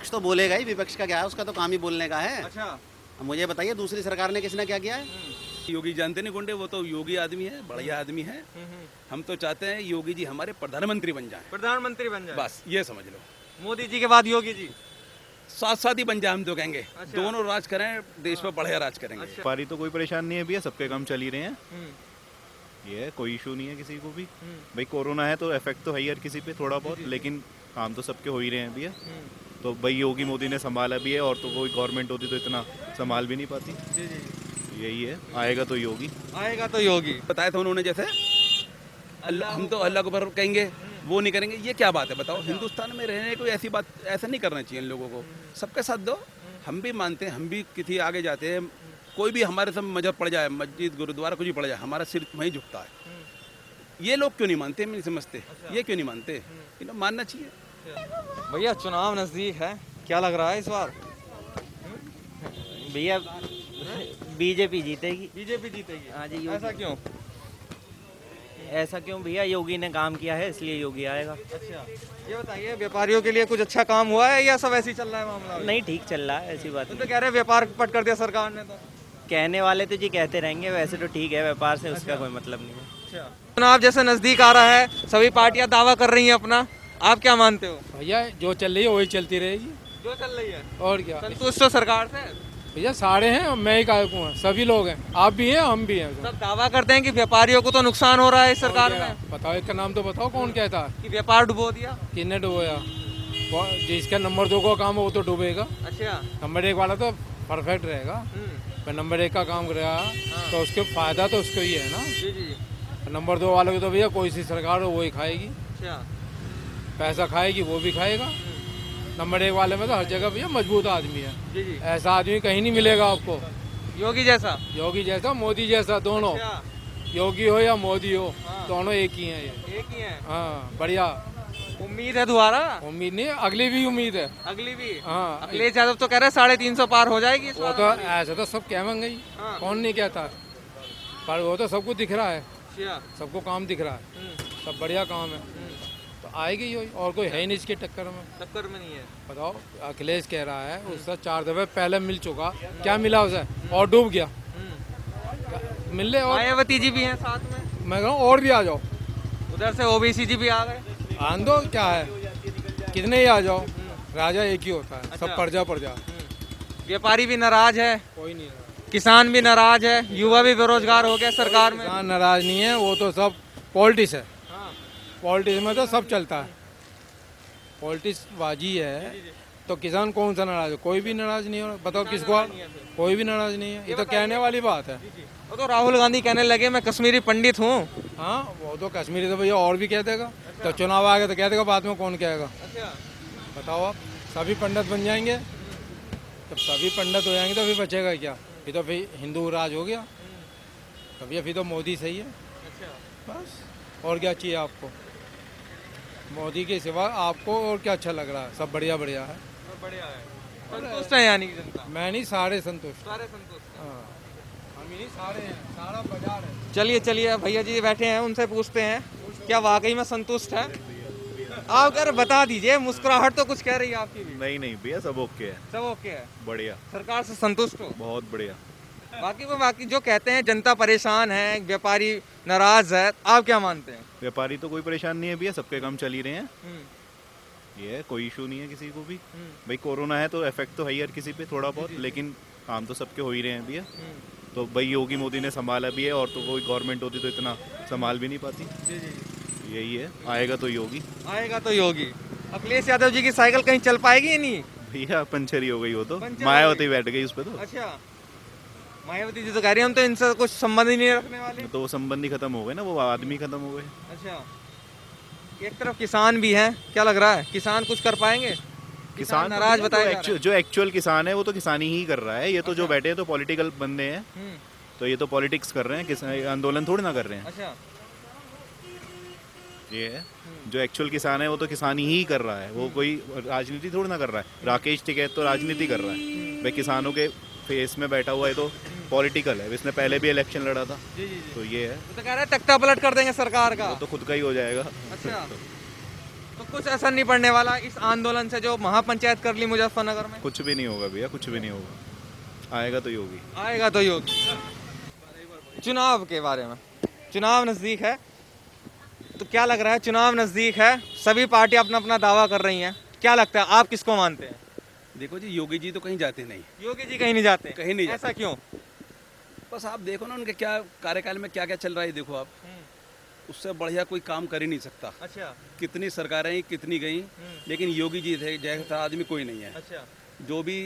विपक्ष तो बोलेगा ही, विपक्ष का क्या है, उसका तो काम ही बोलने का है। अच्छा। अब मुझे बताइए दूसरी सरकार ने किसने क्या किया है? योगी जानते नहीं गुंडे, वो तो योगी आदमी है, बढ़िया आदमी है। हम तो चाहते हैं योगी जी हमारे प्रधानमंत्री बन जाएं, प्रधानमंत्री बन जाए। बस ये समझ लो। मोदी जी के बाद योगी जी। साथ साथ ही बन जाए हम तो कहेंगे। अच्छा। दोनों राज करें, देश पर बढ़िया राज करेंगे। व्यापारी तो कोई परेशान नहीं है भैया, सबके काम चल ही रहे हैं। हम्म, ये है, कोई इशू नहीं है किसी को भी। भाई कोरोना है तो इफेक्ट तो है ही हर किसी पे थोड़ा बहुत, लेकिन काम तो सबके हो ही रहे हैं भैया। तो भाई योगी मोदी ने संभाला भी है, और तो कोई गवर्नमेंट होती तो इतना संभाल भी नहीं पाती। जी जी। यही है, आएगा तो योगी। आएगा तो योगी। बताया था उन्होंने, जैसे अल्लाह, हम तो अल्लाह को ऊपर कहेंगे, वो नहीं करेंगे। ये क्या बात है बताओ? हिंदुस्तान में रहने कोई ऐसी बात, ऐसा नहीं करना चाहिए इन लोगों को। सबके साथ दो। हम भी मानते हैं, हम भी किसी आगे जाते हैं, कोई भी हमारे सब मजहब पड़ जाए, मस्जिद गुरुद्वारा कुछ भी पड़ जाए, हमारा सिर वहीं झुकता है। ये लोग क्यों नहीं मानते, मैं नहीं समझते। ये क्यों नहीं मानते? इन्हें मानना चाहिए। भैया चुनाव नजदीक है, क्या लग रहा है इस बार? भैया बीजेपी जीतेगी। बीजेपी जीतेगी। हाँ जी, ऐसा क्यों? ऐसा क्यों भैया? योगी ने काम किया है इसलिए योगी आएगा। अच्छा, ये बताइए व्यापारियों के लिए कुछ अच्छा काम हुआ है या सब ऐसे ही चल रहा है मामला? नहीं, ठीक चल रहा है, ऐसी बात तो नहीं। कह रहे हैं व्यापार पट कर दिया सरकार ने। तो कहने वाले तो जी कहते रहेंगे, वैसे तो ठीक है, व्यापार से उसका कोई मतलब नहीं है। चुनाव जैसे नजदीक आ रहा है, सभी पार्टियां दावा कर रही हैं अपना, आप क्या मानते हो? भैया जो चल रही है वही चलती रहेगी, जो चल रही है। और क्या। संतुष्ट हो सरकार से? भैया सारे हैं, मैं ही कायक हूँ, सभी लोग हैं, आप भी हैं, हम भी हैं। सब दावा करते हैं कि व्यापारियों को तो नुकसान हो रहा है इस सरकार में, बताओ, एक का नाम तो बताओ, कौन कहता है? कि व्यापार डुबो दिया। किसने डुबोया? जिसका नंबर 2 का काम है वो तो डूबेगा। अच्छा। नंबर 1 वाला तो परफेक्ट रहेगा, पर नंबर 1 का काम करेगा तो उसके फायदा तो उसको ही है ना। जी जी। नंबर 2 वाले को तो भैया कोई सी सरकार हो वही खाएगी, अच्छा। पैसा खाएगी वो भी खाएगा। नंबर 1 वाले में तो हर जगह भैया मजबूत आदमी है, जी जी। ऐसा आदमी कहीं नहीं मिलेगा आपको। योगी जैसा? योगी जैसा, मोदी जैसा, दोनों। अच्छा। योगी हो या मोदी हो, हाँ। दोनों एक ही हैं ये। एक ही है। हाँ, बढ़िया। उम्मीद है दोबारा? उम्मीद नहीं, अगली भी उम्मीद है। अगली भी? हाँ, अखिलेश यादव तो कह रहे हैं 350 पार हो जाएगी इस वो बार। तो ऐसा तो सब कहेंगे ही, हाँ। कौन नहीं कहता, पर वो तो सबको दिख रहा है, अच्छा। सबको काम दिख रहा है, सब बढ़िया काम है, तो आएगी ही, और कोई है ही नहीं इसके टक्कर में। टक्कर में नहीं है। बताओ, अखिलेश कह रहा है उससे 4 दफे पहले मिल चुका, क्या मिला उसे? और डूब गया। मिल ले, और मायावती जी भी हैं साथ में, मैं कह रहा हूँ और भी आ जाओ, उधर से ओबीसी जी भी आ गए। आन दो, क्या है, कितने ही आ जाओ, राजा एक ही होता है, अच्छा। सब प्रजा प्रजा, व्यापारी भी नाराज है, कोई नहीं। किसान भी नाराज है, युवा भी बेरोजगार हो गया सरकार में। किसान नाराज नहीं है, वो तो सब पॉलिटिक्स है। हाँ। पॉलिटिक्स में तो सब चलता है, पॉलिटिक्स बाजी है, तो किसान कौन सा नाराज है? कोई भी नाराज नहीं हो। बताओ किसको? कोई भी नाराज नहीं है, ये तो कहने वाली बात है। वो तो राहुल गांधी कहने लगे मैं कश्मीरी पंडित हूँ। हाँ, वो तो कश्मीरी तो भैया और भी कह देगा, तो चुनाव आ गया तो कह देगा, बाद में कौन कहेगा? अच्छा। बताओ, आप सभी पंडित बन जाएंगे, जब सभी पंडित हो जाएंगे तो फिर बचेगा क्या? फिर तो फिर हिंदू राज हो गया, तो भैया फिर तो मोदी सही है। अच्छा। बस, और क्या चाहिए आपको? मोदी के सिवा आपको और क्या अच्छा लग रहा है? सब बढ़िया बढ़िया है, बढ़िया है, संतुष्ट है यानी कि जनता? मैं नहीं, सारे संतुष्ट। सारे संतुष्ट। हाँ, हम ही नहीं, सारे हैं, सारा बाजार है। चलिए चलिए, भैया जी बैठे हैं, उनसे पूछते हैं क्या वाकई में संतुष्ट है। आप अगर बता दीजिए, मुस्कुराहट तो कुछ कह रही है आपकी भी। नहीं नहीं भैया, सब ओके है, सब ओके है, बढ़िया, सरकार से संतुष्ट हो? बहुत बढ़िया। बाकी जो कहते हैं जनता परेशान है, व्यापारी नाराज है, आप क्या मानते हैं? व्यापारी तो कोई परेशान नहीं है भैया, सबके काम चल ही रहे हैं। ये है, कोई इशू नहीं है किसी को भी। भाई कोरोना है तो इफेक्ट तो है ही हर किसी पे थोड़ा बहुत, लेकिन काम तो सबके हो ही रहे हैं भैया। तो भाई योगी मोदी ने संभाला भी है, और तो कोई गवर्नमेंट होती तो इतना संभाल भी नहीं पाती। यही है, आएगा तो योगी। आएगा तो योगी। अखिलेश यादव जी की साइकिल कहीं चल पाएगी या नहीं? भैया पंचर ही हो गई, वो तो पंचर हो मायावती गई। बैठ गई उस पर। तो अच्छा, मायावती जी तो कह रही हम तो इनसे कुछ संबंध ही नहीं रखने वाले। तो वो संबंध ही खत्म हो गए ना, वो आदमी खत्म हो गए। अच्छा, एक तरफ किसान भी हैं, क्या लग रहा है किसान कुछ कर पाएंगे? किसान नाराज बताए जा जो एक्चुअल किसान है वो तो किसानी ही कर रहा है। ये तो जो बैठे हैं तो पॉलिटिकल बंदे हैं, तो ये तो पॉलिटिक्स कर रहे हैं, किसान आंदोलन थोड़ी ना कर रहे हैं। अच्छा। ये है, जो एक्चुअल किसान है वो तो किसानी ही कर रहा है, वो कोई राजनीति थोड़ी ना कर रहा है। राकेश टिकैत तो राजनीति कर रहा है, भाई किसानों के फेस में बैठा हुआ है, तो पॉलिटिकल है। इसने पहले भी इलेक्शन लड़ा था। जी जी जी। तो ये है, वो तो कह रहे हैं तख्ता पलट कर देंगे सरकार का। वो तो खुद का ही हो जाएगा। अच्छा, तो कुछ असर नहीं पड़ने वाला इस आंदोलन से जो महापंचायत कर ली मुजफ्फरनगर में? कुछ भी नहीं होगा भैया, कुछ भी नहीं होगा, आएगा तो योगी। आएगा तो योगी। चुनाव के बारे में, चुनाव नजदीक है तो क्या लग रहा है? चुनाव नजदीक है, सभी पार्टियां अपना अपना दावा कर रही हैं, क्या लगता है आप किसको मानते हैं? देखो जी, योगी जी तो कहीं जाते नहीं, योगी जी कहीं नहीं जाते? कहीं नहीं जाते। ऐसा क्यों? बस आप देखो ना उनके क्या कार्यकाल में क्या क्या चल रहा है, देखो आप, उससे बढ़िया कोई काम कर ही नहीं सकता। अच्छा कितनी सरकारें आई, कितनी गई, लेकिन योगी जी थे जैसा आदमी कोई नहीं है। अच्छा जो भी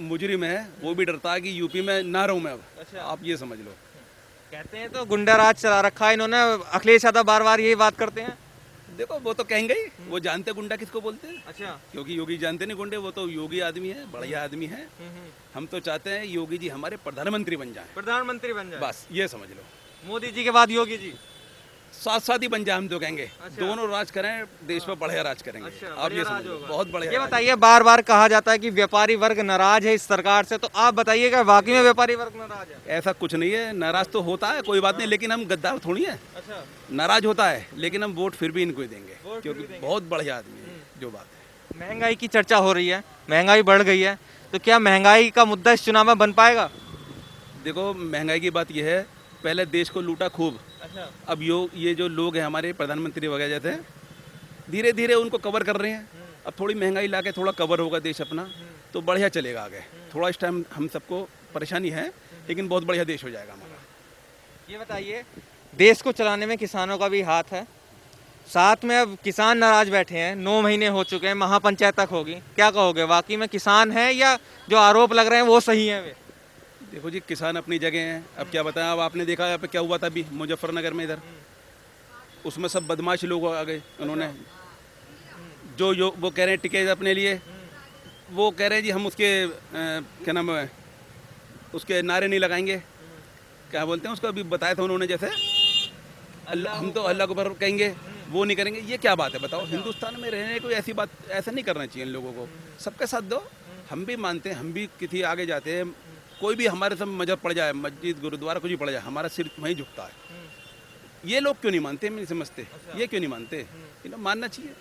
मुजरिम है वो भी डरता है कि यूपी में ना रहूं मैं अब। अच्छा। आप ये समझ लो। कहते हैं तो गुंडा राज चला रखा है इन्होंने, अखिलेश यादव बार बार यही बात करते हैं। देखो वो तो कहेंगे ही, वो जानते गुंडा किसको बोलते हैं, अच्छा क्योंकि योगी जानते नहीं गुंडे, वो तो योगी आदमी है, बढ़िया आदमी है। हम तो चाहते हैं योगी जी हमारे प्रधानमंत्री बन जाएं, प्रधानमंत्री बन जाए, बस ये समझ लो। मोदी जी के बाद योगी जी। साथ साथ ही बन जाए, हम तो कहेंगे अच्छा। दोनों राज करें, देश पर बढ़िया राज करेंगे। अच्छा, आप बढ़िया ये राज समझ लो, होगा। बहुत बढ़िया ये राज। बताइए, बार बार कहा जाता है कि व्यापारी वर्ग नाराज है इस सरकार से, तो आप बताइएगा वाकई में व्यापारी वर्ग नाराज है? ऐसा कुछ नहीं है, नाराज तो होता है, कोई बात नहीं, लेकिन हम गद्दार थोड़ी है। अच्छा नाराज होता है, लेकिन हम वोट फिर भी इनको ही देंगे, वोट क्योंकि फिर भी देंगे। बहुत बढ़िया आदमी है। जो बात है, महंगाई की चर्चा हो रही है, महंगाई बढ़ गई है, तो क्या महंगाई का मुद्दा इस चुनाव में बन पाएगा? देखो महंगाई की बात यह है, पहले देश को लूटा खूब, अच्छा अब ये जो लोग हैं हमारे प्रधानमंत्री वगैरह जैसे, धीरे धीरे उनको कवर कर रहे हैं। अब थोड़ी महंगाई लाके थोड़ा कवर होगा देश अपना, तो बढ़िया चलेगा आगे। थोड़ा इस टाइम हम सबको परेशानी है, लेकिन बहुत बढ़िया देश हो जाएगा हमारा। ये बताइए, देश को चलाने में किसानों का भी हाथ है, साथ में अब किसान नाराज बैठे हैं, 9 महीने हो चुके हैं, महापंचायत तक होगी, क्या कहोगे? वाकई में किसान है या जो आरोप लग रहे हैं वो सही है? वे देखो जी, किसान अपनी जगह हैं, अब क्या बताएं, अब आपने देखा यहाँ पे क्या हुआ था अभी मुजफ्फरनगर में इधर, उसमें सब बदमाश लोग आ गए, उन्होंने जो वो कह रहे हैं टिकट अपने लिए, वो कह रहे हैं जी हम उसके क्या नाम है, उसके नारे नहीं लगाएंगे, क्या बोलते हैं उसको, अभी बताया था उन्होंने, जैसे अल्लाह, हम तो अल्लाह को पर कहेंगे, वो नहीं करेंगे। ये क्या बात है बताओ? हिंदुस्तान में रहने कोई ऐसी बात, ऐसा नहीं करना चाहिए इन लोगों को। सबके साथ दो, हम भी मानते हैं, हम भी किसी आगे जाते हैं, कोई भी हमारे सब मजहब पड़ जाए, मस्जिद गुरुद्वारा कुछ भी पड़ जाए, हमारा सिर वहीं झुकता है। ये लोग क्यों नहीं मानते, मैं नहीं समझते, ये क्यों नहीं मानते? इन्हें मानना चाहिए।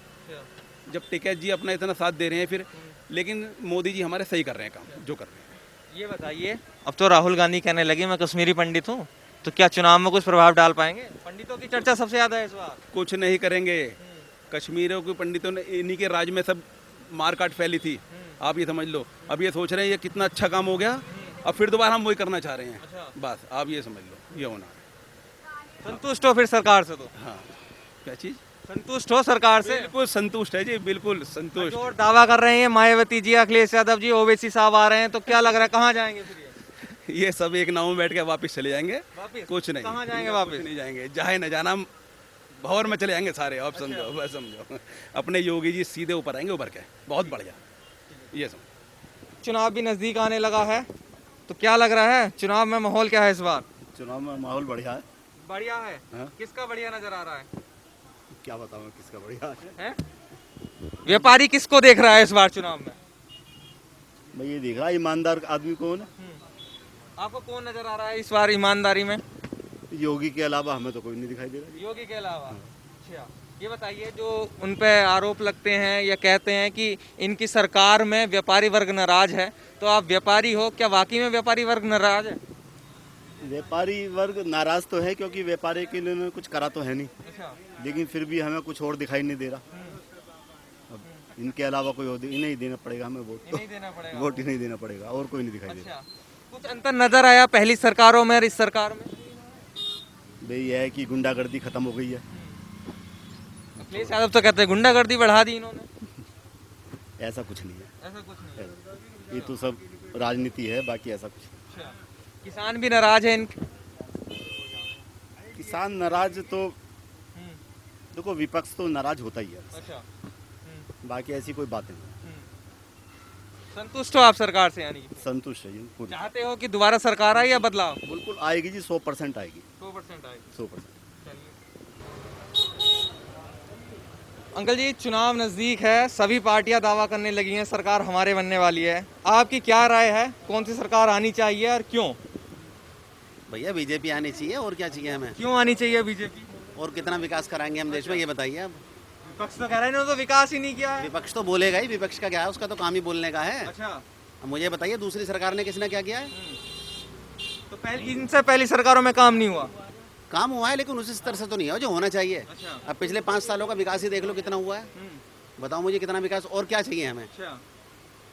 जब टिकैत जी अपना इतना साथ दे रहे हैं फिर, लेकिन मोदी जी हमारे सही कर रहे हैं काम, जो कर रहे हैं। ये बताइए, अब तो राहुल गांधी कहने लगे मैं कश्मीरी पंडित हूँ, तो क्या चुनाव में कुछ प्रभाव डाल पाएंगे? पंडितों की चर्चा सबसे ज्यादा है इस बार। कुछ नहीं करेंगे, कश्मीरों के पंडितों ने, इन्हीं के राज में सब मारकाट फैली थी, आप ये समझ लो। अब ये सोच रहे हैं ये कितना अच्छा काम हो गया, अब फिर दोबारा हम वही करना चाह रहे हैं। बस आप ये समझ लो, ये होना है। संतुष्ट हो फिर सरकार से? तो हाँ, क्या चीज़? संतुष्ट हो सरकार से? बिल्कुल संतुष्ट है जी, बिल्कुल संतुष्ट। और दावा कर रहे हैं मायावती जी, अखिलेश यादव जी, ओवैसी साहब आ रहे हैं, तो क्या लग रहा है कहाँ जाएंगे फिर ये सब एक नाव में बैठ के वापस चले जाएंगे, वापिस? कुछ नहीं। कहाँ जाएंगे कुछ वापिस? नहीं जाएंगे, जाए न जाना, भंवर में चले जाएंगे सारे। आप समझो, बस समझो, अपने योगी जी सीधे ऊपर आएंगे, उभर के, बहुत बढ़िया, ये समझो। चुनाव भी नजदीक आने लगा है, तो क्या लग रहा है चुनाव में माहौल क्या है इस बार? चुनाव में माहौल बढ़िया है। बढ़िया है। हाँ। किसका बढ़िया नजर आ रहा है? क्या बताऊँ किसका बढ़िया है? हैं? व्यापारी किसको देख रहा है इस बार चुनाव में? मैं ये देख रहा ईमानदार आदमी कौन है। आपको कौन नजर आ रहा है इस बार ईमानदारी में? योगी के अलावा हमें तो कोई नहीं दिखाई दे रहा। योगी के अलावा? अच्छा, ये बताइए, जो उन पे आरोप लगते हैं या कहते हैं कि इनकी सरकार में व्यापारी वर्ग नाराज है, तो आप व्यापारी हो, क्या वाकई में व्यापारी वर्ग नाराज है? व्यापारी वर्ग नाराज तो है, क्योंकि व्यापारी के लिए कुछ करा तो है नहीं, अच्छा, लेकिन फिर भी हमें कुछ और दिखाई नहीं दे रहा। अब इनके अलावा कोई और इन्हें ही देना पड़ेगा हमें वोट, तो नहीं देना पड़ेगा। वोट ही नहीं देना पड़ेगा, और कोई नहीं दिखाई दे रहा। अच्छा, कुछ अंतर नजर आया पहली सरकारों में और इस सरकार में? भाई यह है कि गुंडागर्दी खत्म हो गई है। अखिलेश यादव तो कहते हैं गुंडागर्दी बढ़ा दी इन्होंने। ऐसा कुछ नहीं है, ऐसा कुछ नहीं। ये तो सब राजनीति है, बाकी ऐसा कुछ नहीं। अच्छा, किसान भी नाराज है किसान नाराज तो देखो, विपक्ष तो नाराज होता ही है, अच्छा, बाकी ऐसी कोई बात नहीं। संतुष्ट हो आप सरकार से? यानी कि संतुष्ट है जी पूरी। चाहते हो कि दोबारा सरकार आए या बदलाव? बिल्कुल आएगी जी, 100% आएगी, 100% आएगी। 100%। अंकल जी, चुनाव नज़दीक है, सभी पार्टियां दावा करने लगी हैं सरकार हमारे बनने वाली है, आपकी क्या राय है, कौन सी सरकार आनी चाहिए और क्यों? भैया बीजेपी आनी चाहिए, और क्या चाहिए हमें? क्यों आनी चाहिए बीजेपी? और कितना विकास कराएंगे हम देश में, ये बताइए अब। विपक्ष तो कह रहे हैं इन्होंने तो विकास ही नहीं किया है। विपक्ष तो बोलेगा ही, विपक्ष का क्या है, उसका तो काम ही बोलने का है। अच्छा, अब मुझे बताइए दूसरी सरकार ने किसने क्या किया है? तो पहले इनसे पहली सरकारों में काम नहीं हुआ। काम हुआ है लेकिन उसी स्तर से तो नहीं है जो होना चाहिए। अच्छा। अब पिछले 5 सालों का विकास ही देख लो कितना हुआ है। बताओ मुझे कितना विकास और क्या चाहिए हमें? अच्छा,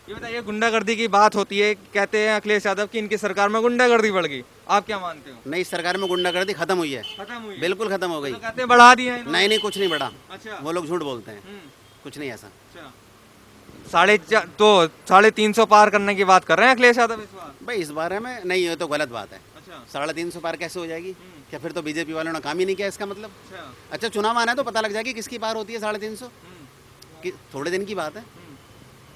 ये बताइए गुंडागर्दी की बात होती है, कहते हैं अखिलेश यादव की इनकी सरकार में गुंडागर्दी बढ़ गई, आप क्या मानते हो? नहीं, इस सरकार में गुंडागर्दी खत्म हुई है, खत्म हुई है? बिल्कुल खत्म हो गई। तो कहते हैं बढ़ा दिया है इन्होंने। नहीं नहीं, कुछ नहीं बढ़ा, अच्छा, वो लोग झूठ बोलते हैं, हम्म, कुछ नहीं ऐसा। अच्छा। 350 पार करने की बात कर रहे हैं अखिलेश यादव इस बार। भाई इस बारे में नहीं, ये तो गलत बात है। अच्छा, 350 पार कैसे हो जाएगी? क्या फिर तो बीजेपी वालों ने काम ही नहीं किया इसका मतलब? अच्छा, अच्छा, चुनाव आना है तो पता लग जाएगी किसकी पार होती है 350। थोड़े दिन की बात है।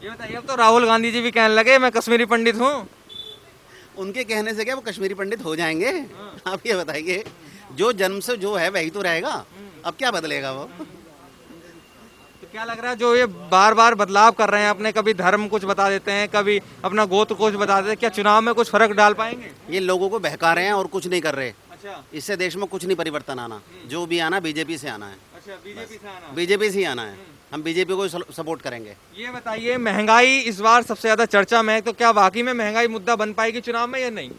ये बताइए अब तो राहुल गांधी जी भी कहने लगे मैं कश्मीरी पंडित हूँ। उनके कहने से क्या वो कश्मीरी पंडित हो जाएंगे? आप ये बताइए, जो जन्म से जो है वही तो रहेगा, अब क्या बदलेगा वो? तो क्या लग रहा है जो ये बार बार बदलाव कर रहे हैं अपने, कभी धर्म कुछ बता देते हैं, कभी अपना गोत्र कुछ बता देते हैं, क्या चुनाव में कुछ फर्क डाल पाएंगे? ये लोगों को बहका रहे हैं और कुछ नहीं कर रहे। अच्छा, इससे देश में कुछ नहीं परिवर्तन आना, जो भी आना बीजेपी से आना है, अच्छा, बीजेपी से आना। बीजेपी से ही आना है। हम बीजेपी को सपोर्ट करेंगे। ये बताइए महंगाई इस बार सबसे ज्यादा चर्चा में है, तो क्या वाकई में महंगाई मुद्दा बन पाएगी चुनाव में या नहीं?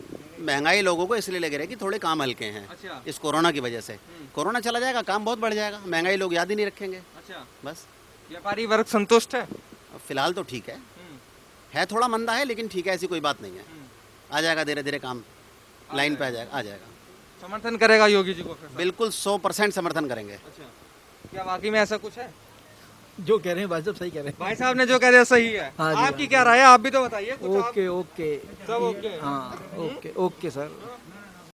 महंगाई लोगों को इसलिए लग रहा है कि थोड़े काम हल्के हैं अच्छा, इस कोरोना की वजह से। कोरोना चला जाएगा, काम बहुत बढ़ जाएगा, महंगाई लोग याद ही नहीं रखेंगे। अच्छा। बस व्यापारी वर्ग संतुष्ट है? अब फिलहाल तो ठीक है थोड़ा मंदा है लेकिन ठीक है, ऐसी कोई बात नहीं है। आ जाएगा धीरे धीरे काम लाइन पे आ जाएगा। समर्थन करेगा योगी जी को फिर? बिल्कुल 100% समर्थन करेंगे। अच्छा, क्या वाकई में ऐसा कुछ है? जो कह रहे हैं भाई साहब सही कह रहे भाई साहब ने जो कह दिया सही है। हाँ जी, आपकी क्या राय है, आप भी तो बताइए हैं। कुछ। ओके ओके सब ओके। हाँ ओके ओके सर।